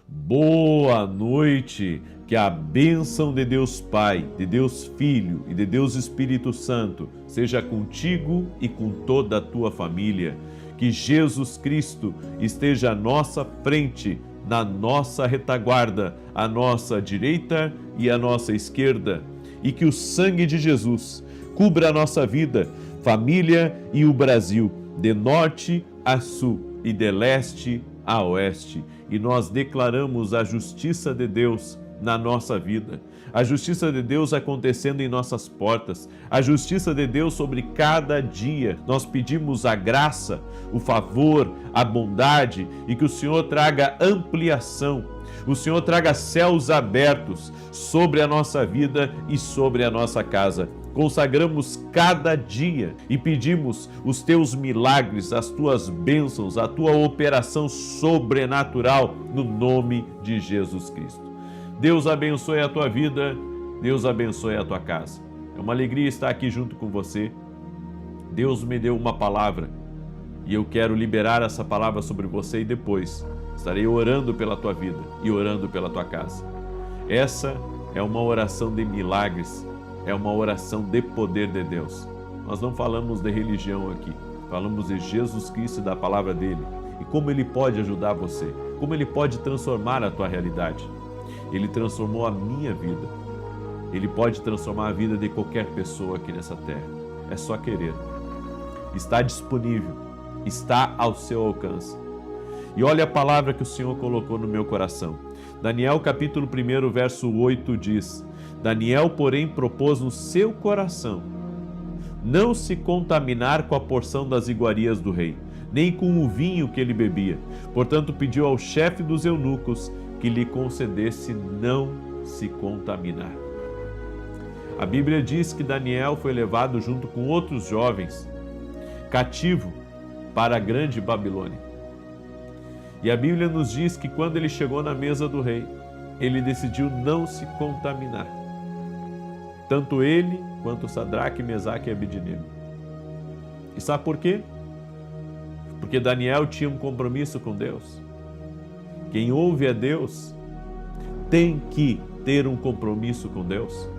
Boa noite, que a bênção de Deus Pai, de Deus Filho e de Deus Espírito Santo seja contigo e com toda a tua família. Que Jesus Cristo esteja à nossa frente, na nossa retaguarda, à nossa direita e à nossa esquerda. E que o sangue de Jesus cubra a nossa vida, família e o Brasil, de norte a sul e de leste a oeste. E nós declaramos a justiça de Deus na nossa vida, a justiça de Deus acontecendo em nossas portas, a justiça de Deus sobre cada dia. Nós pedimos a graça, o favor, a bondade e que o Senhor traga ampliação, o Senhor traga céus abertos sobre a nossa vida e sobre a nossa casa. Consagramos cada dia e pedimos os teus milagres, as tuas bênçãos, a tua operação sobrenatural no nome de Jesus Cristo. Deus abençoe a tua vida, Deus abençoe a tua casa. É uma alegria estar aqui junto com você. Deus me deu uma palavra e eu quero liberar essa palavra sobre você e depois estarei orando pela tua vida e orando pela tua casa. Essa é uma oração de milagres. É uma oração de poder de Deus. Nós não falamos de religião aqui, falamos de Jesus Cristo e da palavra dele e como ele pode ajudar você, como ele pode transformar a tua realidade. Ele transformou a minha vida, ele pode transformar a vida de qualquer pessoa aqui nessa terra. É só querer. Está disponível, está ao seu alcance. E olha a palavra que o Senhor colocou no meu coração. Daniel capítulo 1, verso 8 diz: Daniel, porém, propôs no seu coração não se contaminar com a porção das iguarias do rei, nem com o vinho que ele bebia. Portanto, pediu ao chefe dos eunucos que lhe concedesse não se contaminar. A Bíblia diz que Daniel foi levado junto com outros jovens, cativo, para a grande Babilônia. E a Bíblia nos diz que quando ele chegou na mesa do rei, ele decidiu não se contaminar. Tanto ele quanto Sadraque, Mesaque e Abednego. E sabe por quê? Porque Daniel tinha um compromisso com Deus. Quem ouve a Deus tem que ter um compromisso com Deus.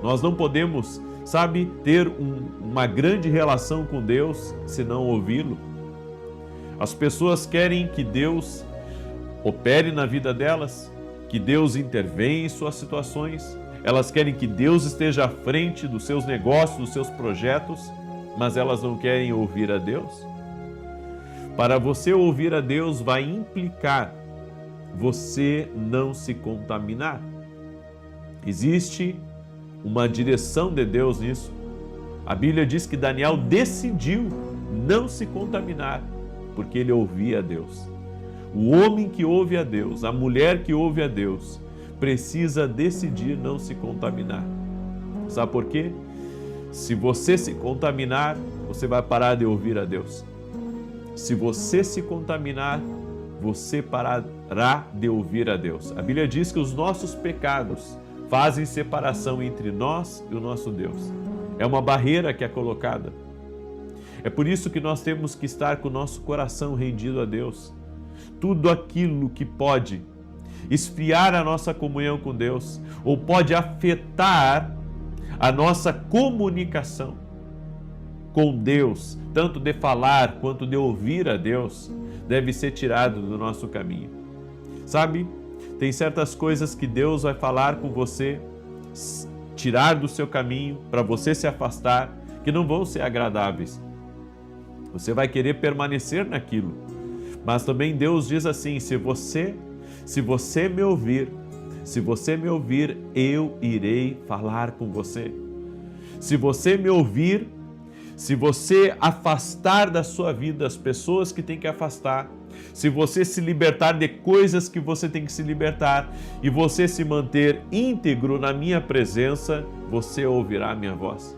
Nós não podemos, ter uma grande relação com Deus se não ouvi-lo. As pessoas querem que Deus opere na vida delas, que Deus intervenha em suas situações. Elas querem que Deus esteja à frente dos seus negócios, dos seus projetos, mas elas não querem ouvir a Deus. Para você ouvir a Deus vai implicar você não se contaminar. Existe uma direção de Deus nisso. A Bíblia diz que Daniel decidiu não se contaminar, porque ele ouvia a Deus. O homem que ouve a Deus, a mulher que ouve a Deus, precisa decidir não se contaminar. Sabe por quê? Se você se contaminar, você vai parar de ouvir a Deus. Se você se contaminar, você parará de ouvir a Deus. A Bíblia diz que os nossos pecados fazem separação entre nós e o nosso Deus. É uma barreira que é colocada. É por isso que nós temos que estar com o nosso coração rendido a Deus. Tudo aquilo que pode esfriar a nossa comunhão com Deus ou pode afetar a nossa comunicação com Deus, tanto de falar quanto de ouvir a Deus, deve ser tirado do nosso caminho. Sabe, tem certas coisas que Deus vai falar com você, tirar do seu caminho, para você se afastar, que não vão ser agradáveis. Você vai querer permanecer naquilo. Mas também Deus diz assim: se você me ouvir, eu irei falar com você. Se você me ouvir, se você afastar da sua vida as pessoas que tem que afastar, se você se libertar de coisas que você tem que se libertar e você se manter íntegro na minha presença, você ouvirá a minha voz.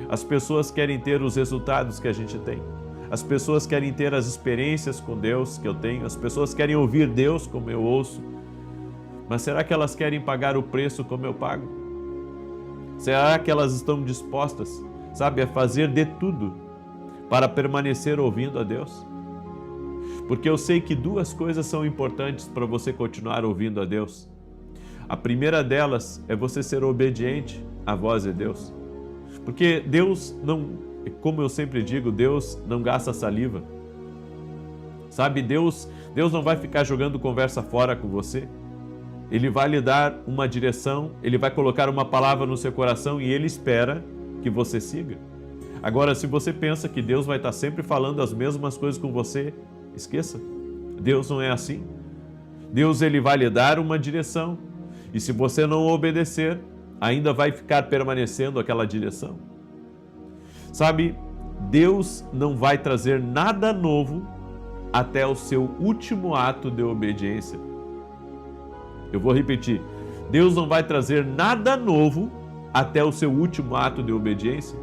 As pessoas querem ter os resultados que a gente tem. As pessoas querem ter as experiências com Deus que eu tenho. As pessoas querem ouvir Deus como eu ouço. Mas será que elas querem pagar o preço como eu pago? Será que elas estão dispostas, a fazer de tudo para permanecer ouvindo a Deus? porque eu sei que duas coisas são importantes para você continuar ouvindo a Deus. A primeira delas é você ser obediente à voz de Deus, porque Deus não, como eu sempre digo, Deus não gasta saliva. Sabe, Deus não vai ficar jogando conversa fora com você. Ele vai lhe dar uma direção, Ele vai colocar uma palavra no seu coração e Ele espera que você siga. Agora, se você pensa que Deus vai estar sempre falando as mesmas coisas com você, esqueça. Deus não é assim. Deus, Ele vai lhe dar uma direção e se você não obedecer, ainda vai ficar permanecendo aquela direção. Sabe, Deus não vai trazer nada novo até o seu último ato de obediência. Eu vou repetir. Deus não vai trazer nada novo até o seu último ato de obediência.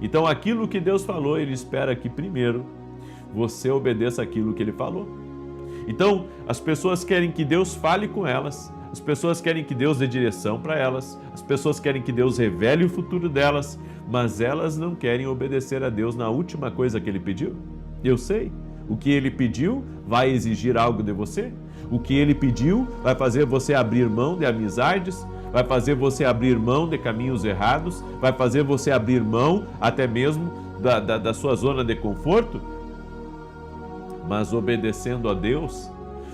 Então, aquilo que Deus falou, Ele espera que primeiro você obedeça aquilo que Ele falou. Então, as pessoas querem que Deus fale com elas, as pessoas querem que Deus dê direção para elas, as pessoas querem que Deus revele o futuro delas, mas elas não querem obedecer a Deus na última coisa que Ele pediu. Eu sei, o que Ele pediu vai exigir algo de você. O que Ele pediu vai fazer você abrir mão de amizades, vai fazer você abrir mão de caminhos errados, vai fazer você abrir mão até mesmo da sua zona de conforto. Mas obedecendo a Deus,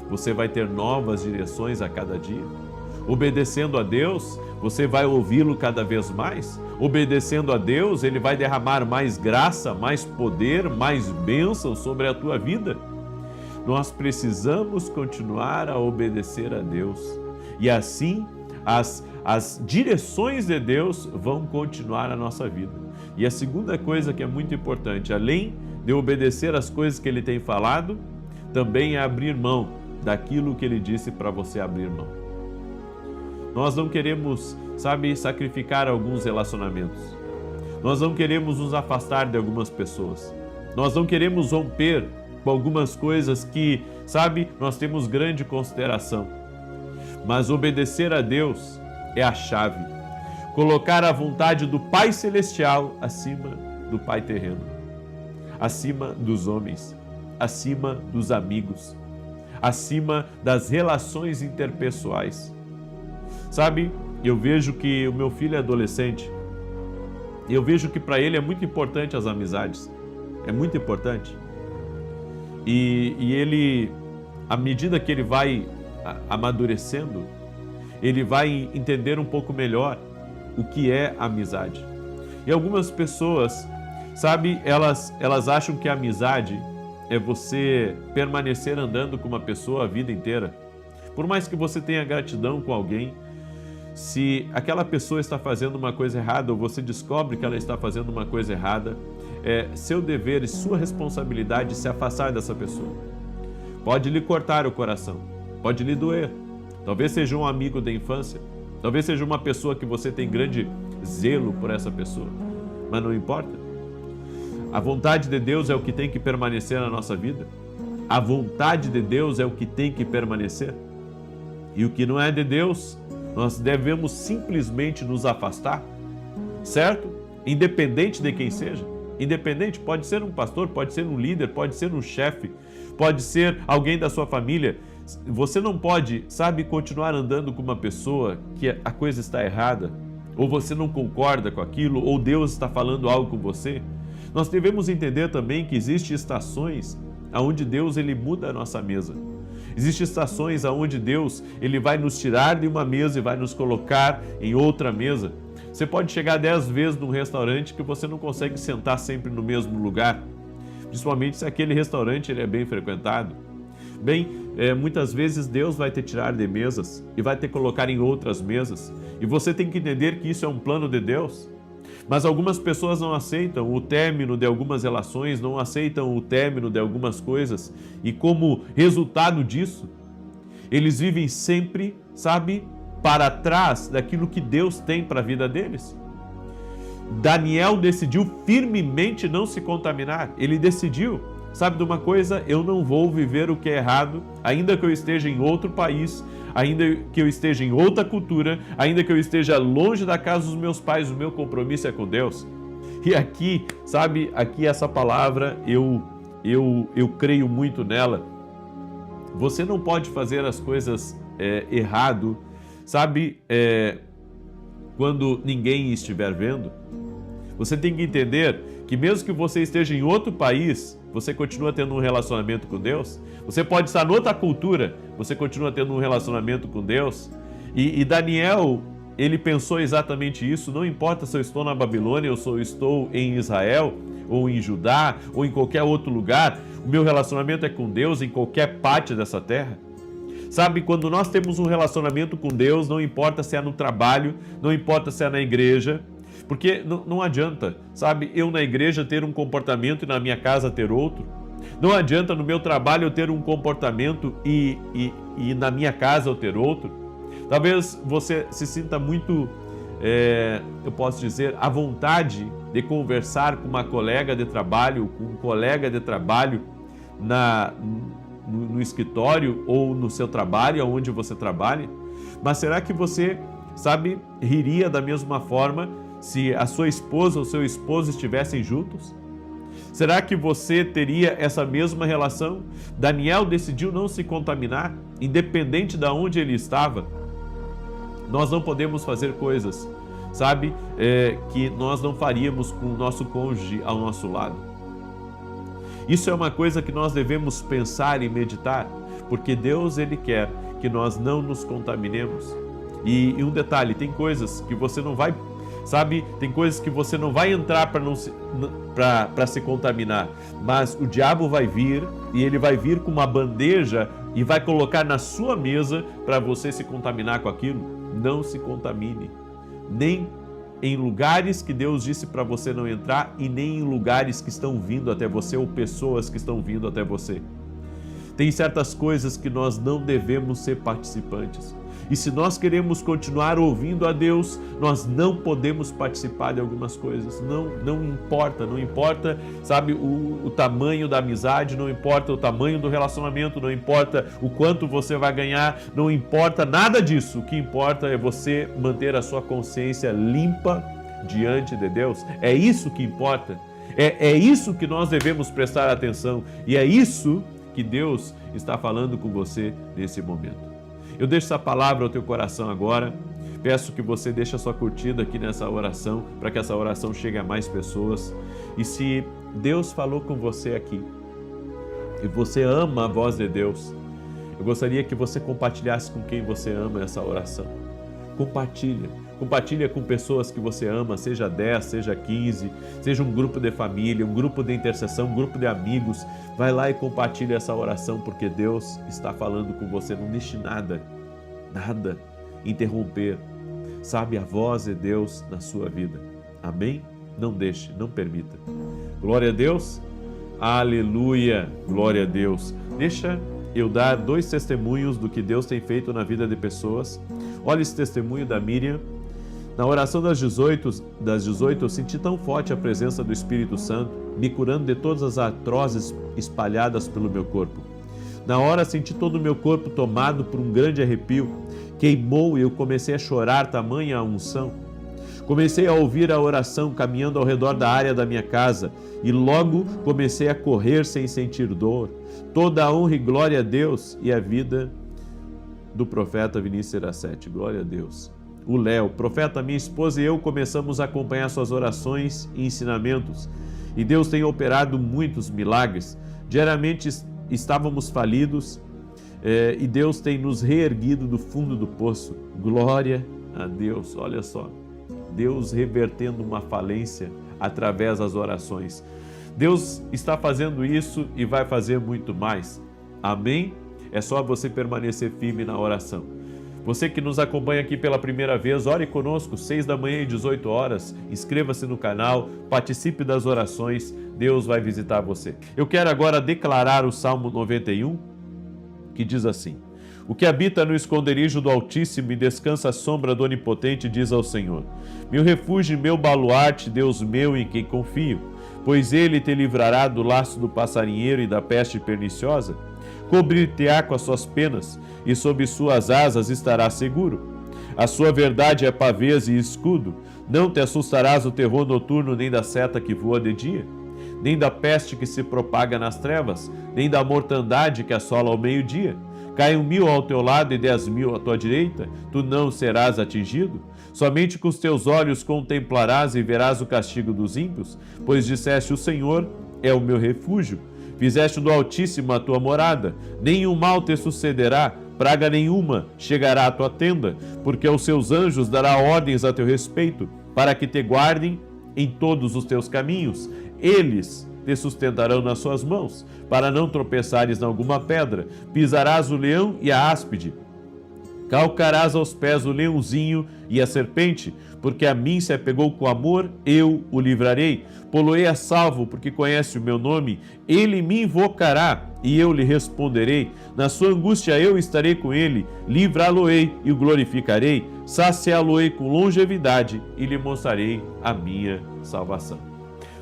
você vai ter novas direções a cada dia. Obedecendo a Deus, você vai ouvi-lo cada vez mais. Obedecendo a Deus, Ele vai derramar mais graça, mais poder, mais bênção sobre a tua vida. Nós precisamos continuar a obedecer a Deus. E assim, as direções de Deus vão continuar na nossa vida. E a segunda coisa que é muito importante, além de obedecer às coisas que Ele tem falado, também é abrir mão daquilo que Ele disse para você abrir mão. Nós não queremos, sacrificar alguns relacionamentos. Nós não queremos nos afastar de algumas pessoas. Nós não queremos romper com algumas coisas que, nós temos grande consideração. Mas obedecer a Deus é a chave. Colocar a vontade do Pai Celestial acima do Pai terreno, acima dos homens, acima dos amigos, acima das relações interpessoais. Eu vejo que o meu filho é adolescente, e eu vejo que para ele é muito importante as amizades, é muito importante. E ele, à medida que ele vai amadurecendo, ele vai entender um pouco melhor o que é amizade. E algumas pessoas, elas acham que a amizade é você permanecer andando com uma pessoa a vida inteira. Por mais que você tenha gratidão com alguém, se aquela pessoa está fazendo uma coisa errada ou você descobre que ela está fazendo uma coisa errada, é seu dever e sua responsabilidade se afastar dessa pessoa. Pode lhe cortar o coração, pode lhe doer. Talvez seja um amigo da infância, talvez seja uma pessoa que você tem grande zelo por essa pessoa, mas não importa. A vontade de Deus é o que tem que permanecer na nossa vida. A vontade de Deus é o que tem que permanecer. E o que não é de Deus, nós devemos simplesmente nos afastar, certo? Independente de quem seja. Independente, pode ser um pastor, pode ser um líder, pode ser um chefe, pode ser alguém da sua família. Você não pode, continuar andando com uma pessoa que a coisa está errada, ou você não concorda com aquilo, ou Deus está falando algo com você. Nós devemos entender também que existem estações onde Deus ele muda a nossa mesa. Existem estações onde Deus ele vai nos tirar de uma mesa e vai nos colocar em outra mesa. Você pode chegar 10 vezes num restaurante que você não consegue sentar sempre no mesmo lugar, principalmente se aquele restaurante ele é bem frequentado. Muitas vezes Deus vai te tirar de mesas e vai te colocar em outras mesas. E você tem que entender que isso é um plano de Deus. Mas algumas pessoas não aceitam o término de algumas relações, não aceitam o término de algumas coisas. E como resultado disso, eles vivem sempre, para trás daquilo que Deus tem para a vida deles. Daniel decidiu firmemente não se contaminar. Ele decidiu, de uma coisa? Eu não vou viver o que é errado, ainda que eu esteja em outro país, ainda que eu esteja em outra cultura, ainda que eu esteja longe da casa dos meus pais, o meu compromisso é com Deus. E aqui, aqui essa palavra, eu creio muito nela, Você não pode fazer as coisas errado, sabe, quando ninguém estiver vendo. Você tem que entender que mesmo que você esteja em outro país, você continua tendo um relacionamento com Deus. Você pode estar em outra cultura, você continua tendo um relacionamento com Deus. E Daniel, ele pensou exatamente isso. Não importa se eu estou na Babilônia ou se eu estou em Israel, ou em Judá, ou em qualquer outro lugar, o meu relacionamento é com Deus em qualquer parte dessa terra. Sabe, quando nós temos um relacionamento com Deus, não importa se é no trabalho, não importa se é na igreja, porque não adianta, sabe, eu na igreja ter um comportamento e na minha casa ter outro. Não adianta no meu trabalho eu ter um comportamento e na minha casa eu ter outro. Talvez você se sinta muito, eu posso dizer, à vontade de conversar com uma colega de trabalho, com um colega de trabalho no escritório ou no seu trabalho, onde você trabalha. Mas será que você, sabe, riria da mesma forma se a sua esposa ou seu esposo estivessem juntos? Será que você teria essa mesma relação? Daniel decidiu não se contaminar, independente de onde ele estava. Nós não podemos fazer coisas, sabe, que nós não faríamos com o nosso cônjuge ao nosso lado. Isso é uma coisa que nós devemos pensar e meditar, porque Deus, Ele quer que nós não nos contaminemos. E um detalhe, tem coisas que você não vai, sabe, tem coisas que você não vai entrar para se contaminar, mas o diabo vai vir e ele vai vir com uma bandeja e vai colocar na sua mesa para você se contaminar com aquilo. Não se contamine, nem em lugares que Deus disse para você não entrar e nem em lugares que estão vindo até você ou pessoas que estão vindo até você. Tem certas coisas que nós não devemos ser participantes. E se nós queremos continuar ouvindo a Deus, nós não podemos participar de algumas coisas. Não importa, sabe, o tamanho da amizade, não importa o tamanho do relacionamento, não importa o quanto você vai ganhar, não importa nada disso. O que importa é você manter a sua consciência limpa diante de Deus. É isso que importa. É isso que nós devemos prestar atenção. E é isso que Deus está falando com você nesse momento. Eu deixo essa palavra ao teu coração agora. Peço que você deixe a sua curtida aqui nessa oração, para que essa oração chegue a mais pessoas. E se Deus falou com você aqui, e você ama a voz de Deus, eu gostaria que você compartilhasse com quem você ama essa oração. Compartilha com pessoas que você ama, seja 10, seja 15, seja um grupo de família, um grupo de intercessão, um grupo de amigos. Vai lá e compartilha essa oração, porque Deus está falando com você. Não deixe nada interromper, sabe, a voz de Deus na sua vida. Amém? Não deixe, não permita. Glória a Deus. Aleluia. Glória a Deus. Deixa eu dar 2 testemunhos do que Deus tem feito na vida de pessoas. Olha esse testemunho da Miriam. Na oração das 18, eu senti tão forte a presença do Espírito Santo, me curando de todas as artroses espalhadas pelo meu corpo. Na hora senti todo o meu corpo tomado por um grande arrepio, queimou e eu comecei a chorar, tamanha a unção. Comecei a ouvir a oração caminhando ao redor da área da minha casa e logo comecei a correr sem sentir dor. Toda a honra e glória a Deus e a vida do profeta Vinícius Seracete. Glória a Deus. O Léo, profeta, minha esposa e eu começamos a acompanhar suas orações e ensinamentos e Deus tem operado muitos milagres. Diariamente estávamos falidos e Deus tem nos reerguido do fundo do poço. Glória a Deus. Olha só, Deus revertendo uma falência através das orações. Deus está fazendo isso e vai fazer muito mais. Amém? É só você permanecer firme na oração. Você que nos acompanha aqui pela primeira vez, ore conosco, 6 da manhã e 18 horas. Inscreva-se no canal, participe das orações, Deus vai visitar você. Eu quero agora declarar o Salmo 91, que diz assim: O que habita no esconderijo do Altíssimo e descansa à sombra do Onipotente diz ao Senhor: Meu refúgio e meu baluarte, Deus meu em quem confio, pois Ele te livrará do laço do passarinheiro e da peste perniciosa. Cobrir-te-á com as suas penas, e sob suas asas estarás seguro. A sua verdade é pavês e escudo. Não te assustarás do terror noturno, nem da seta que voa de dia, nem da peste que se propaga nas trevas, nem da mortandade que assola ao meio-dia. caiam 1000 ao teu lado e 10.000 à tua direita, tu não serás atingido? Somente com os teus olhos contemplarás e verás o castigo dos ímpios, pois disseste: o Senhor é o meu refúgio. Fizeste do Altíssimo a tua morada, nenhum mal te sucederá, praga nenhuma chegará à tua tenda, porque aos seus anjos dará ordens a teu respeito, para que te guardem em todos os teus caminhos. Eles te sustentarão nas suas mãos, para não tropeçares em alguma pedra. Pisarás o leão e a áspide, calcarás aos pés o leãozinho e a serpente, porque a mim se apegou com amor, eu o livrarei. Pô-lo-ei a salvo, porque conhece o meu nome. Ele me invocará e eu lhe responderei. Na sua angústia eu estarei com ele, livrá-lo-ei e o glorificarei. Saciá-lo-ei com longevidade e lhe mostrarei a minha salvação.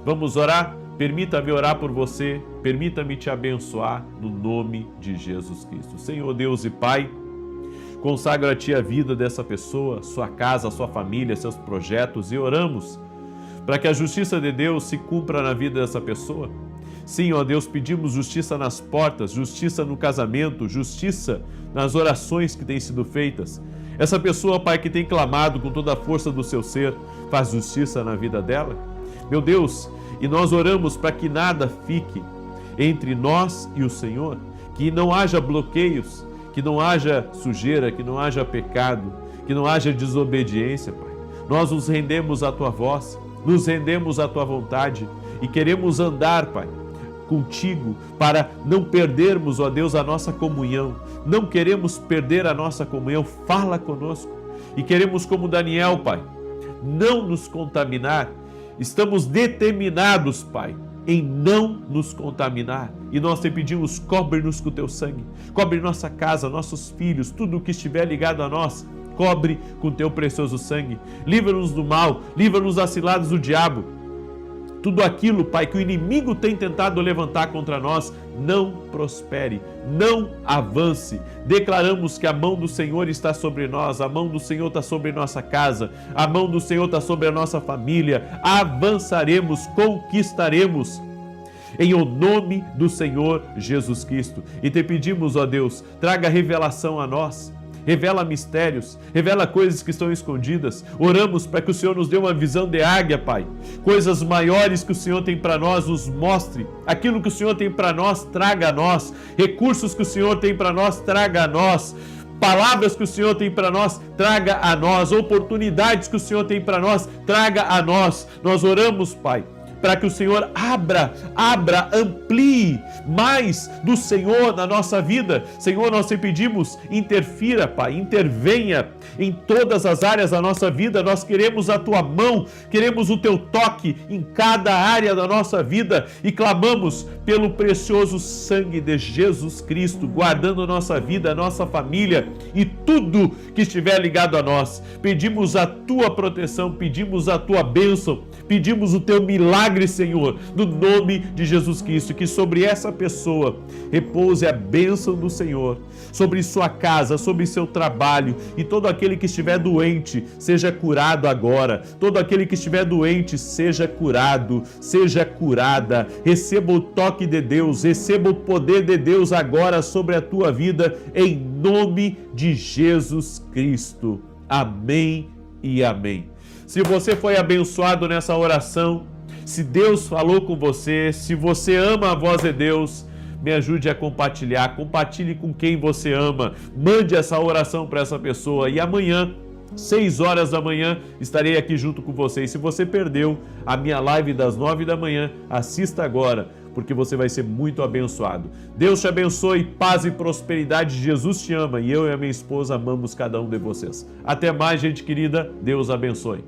Vamos orar? Permita-me orar por você, permita-me te abençoar no nome de Jesus Cristo. Senhor Deus e Pai, consagro a Ti a vida dessa pessoa, sua casa, sua família, seus projetos, e oramos para que a justiça de Deus se cumpra na vida dessa pessoa. Sim, ó Deus, pedimos justiça nas portas, justiça no casamento, justiça nas orações que têm sido feitas. Essa pessoa, Pai, que tem clamado com toda a força do seu ser, faz justiça na vida dela. Meu Deus, e nós oramos para que nada fique entre nós e o Senhor, que não haja bloqueios, que não haja sujeira, que não haja pecado, que não haja desobediência, Pai. Nós nos rendemos à Tua voz, nos rendemos à Tua vontade e queremos andar, Pai, contigo para não perdermos, ó Deus, a nossa comunhão. Não queremos perder a nossa comunhão. Fala conosco. E queremos, como Daniel, Pai, não nos contaminar. Estamos determinados, Pai, em não nos contaminar. E nós te pedimos: cobre-nos com o Teu sangue. Cobre nossa casa, nossos filhos, tudo o que estiver ligado a nós. Cobre com o Teu precioso sangue. Livra-nos do mal, livra-nos das ciladas do diabo. Tudo aquilo, Pai, que o inimigo tem tentado levantar contra nós, não prospere, não avance. Declaramos que a mão do Senhor está sobre nós, a mão do Senhor está sobre nossa casa, a mão do Senhor está sobre a nossa família. Avançaremos, conquistaremos, em o nome do Senhor Jesus Cristo. E te pedimos, ó Deus, traga revelação a nós. Revela mistérios, revela coisas que estão escondidas. Oramos para que o Senhor nos dê uma visão de águia, Pai. Coisas maiores que o Senhor tem para nós, nos mostre. Aquilo que o Senhor tem para nós, traga a nós. Recursos que o Senhor tem para nós, traga a nós. Palavras que o Senhor tem para nós, traga a nós. Oportunidades que o Senhor tem para nós, traga a nós. Nós oramos, Pai, para que o Senhor abra, amplie mais do Senhor na nossa vida. Senhor, nós te pedimos, interfira, Pai, intervenha em todas as áreas da nossa vida. Nós queremos a Tua mão, queremos o Teu toque em cada área da nossa vida e clamamos pelo precioso sangue de Jesus Cristo, guardando a nossa vida, a nossa família e tudo que estiver ligado a nós. Pedimos a Tua proteção, pedimos a Tua bênção, pedimos o Teu milagre, Senhor, no nome de Jesus Cristo, que sobre essa pessoa repouse a bênção do Senhor, sobre sua casa, sobre seu trabalho, e todo aquele que estiver doente seja curado agora. Todo aquele que estiver doente seja curado, seja curada. Receba o toque de Deus, receba o poder de Deus agora sobre a tua vida, em nome de Jesus Cristo. Amém e amém. Se você foi abençoado nessa oração, se Deus falou com você, se você ama a voz de Deus, me ajude a compartilhar, compartilhe com quem você ama, mande essa oração para essa pessoa, e amanhã, 6 horas da manhã, estarei aqui junto com você. E se você perdeu a minha live das 9 da manhã, assista agora, porque você vai ser muito abençoado. Deus te abençoe, paz e prosperidade. Jesus te ama e eu e a minha esposa amamos cada um de vocês. Até mais, gente querida. Deus abençoe.